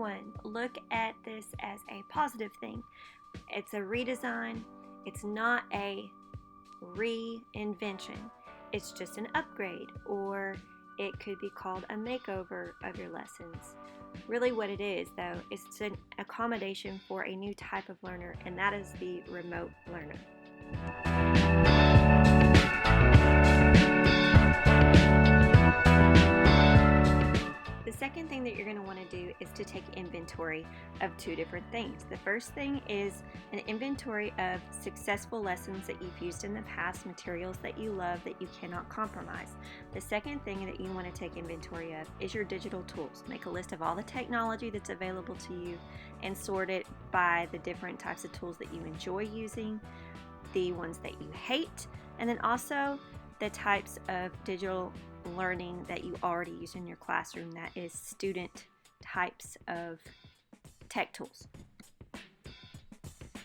one, look at this as a positive thing. It's a redesign. It's not a reinvention. It's just an upgrade, or it could be called a makeover of your lessons. Really what it is, though, is it's an accommodation for a new type of learner, and that is the remote learner. The second thing that you're going to want to do is to take inventory of two different things. The first thing is an inventory of successful lessons that you've used in the past, materials that you love that you cannot compromise. The second thing that you want to take inventory of is your digital tools. Make a list of all the technology that's available to you and sort it by the different types of tools that you enjoy using, the ones that you hate, and then also the types of digital learning that you already use in your classroom, that is student types of tech tools.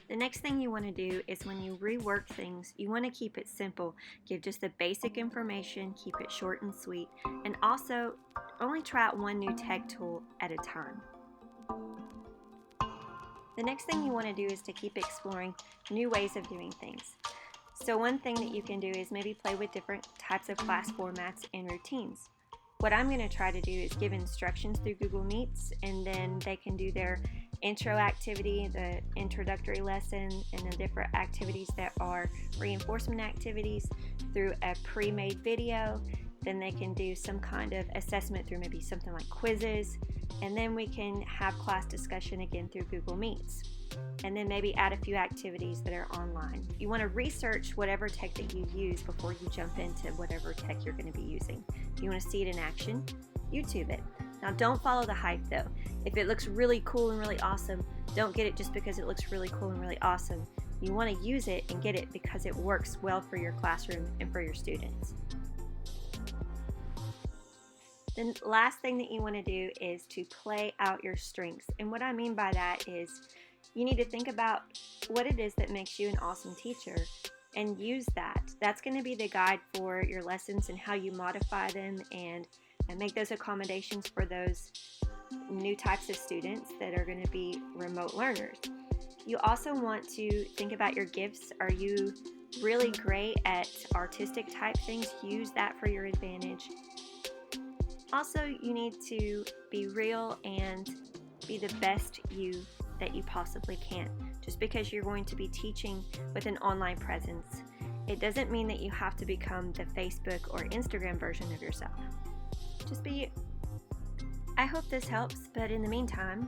The next thing you want to do is when you rework things, you want to keep it simple. Give just the basic information, keep it short and sweet, and also only try out one new tech tool at a time. The next thing you want to do is to keep exploring new ways of doing things. So one thing that you can do is maybe play with different types of class formats and routines. What I'm going to try to do is give instructions through Google Meets, and then they can do their intro activity, the introductory lesson, and the different activities that are reinforcement activities through a pre-made video. Then they can do some kind of assessment through maybe something like quizzes, and then we can have class discussion again through Google Meets. And then maybe add a few activities that are online. You want to research whatever tech that you use before you jump into whatever tech you're going to be using. If you want to see it in action, YouTube it. Now don't follow the hype though. If it looks really cool and really awesome, don't get it just because it looks really cool and really awesome. You want to use it and get it because it works well for your classroom and for your students. The last thing that you want to do is to play out your strengths. And what I mean by that is you need to think about what it is that makes you an awesome teacher and use that. That's going to be the guide for your lessons and how you modify them and make those accommodations for those new types of students that are going to be remote learners. You also want to think about your gifts. Are you really great at artistic type things? Use that for your advantage. Also, you need to be real and be the best you that you possibly can. Just because you're going to be teaching with an online presence, it doesn't mean that you have to become the Facebook or Instagram version of yourself. Just be you. I hope this helps, but in the meantime,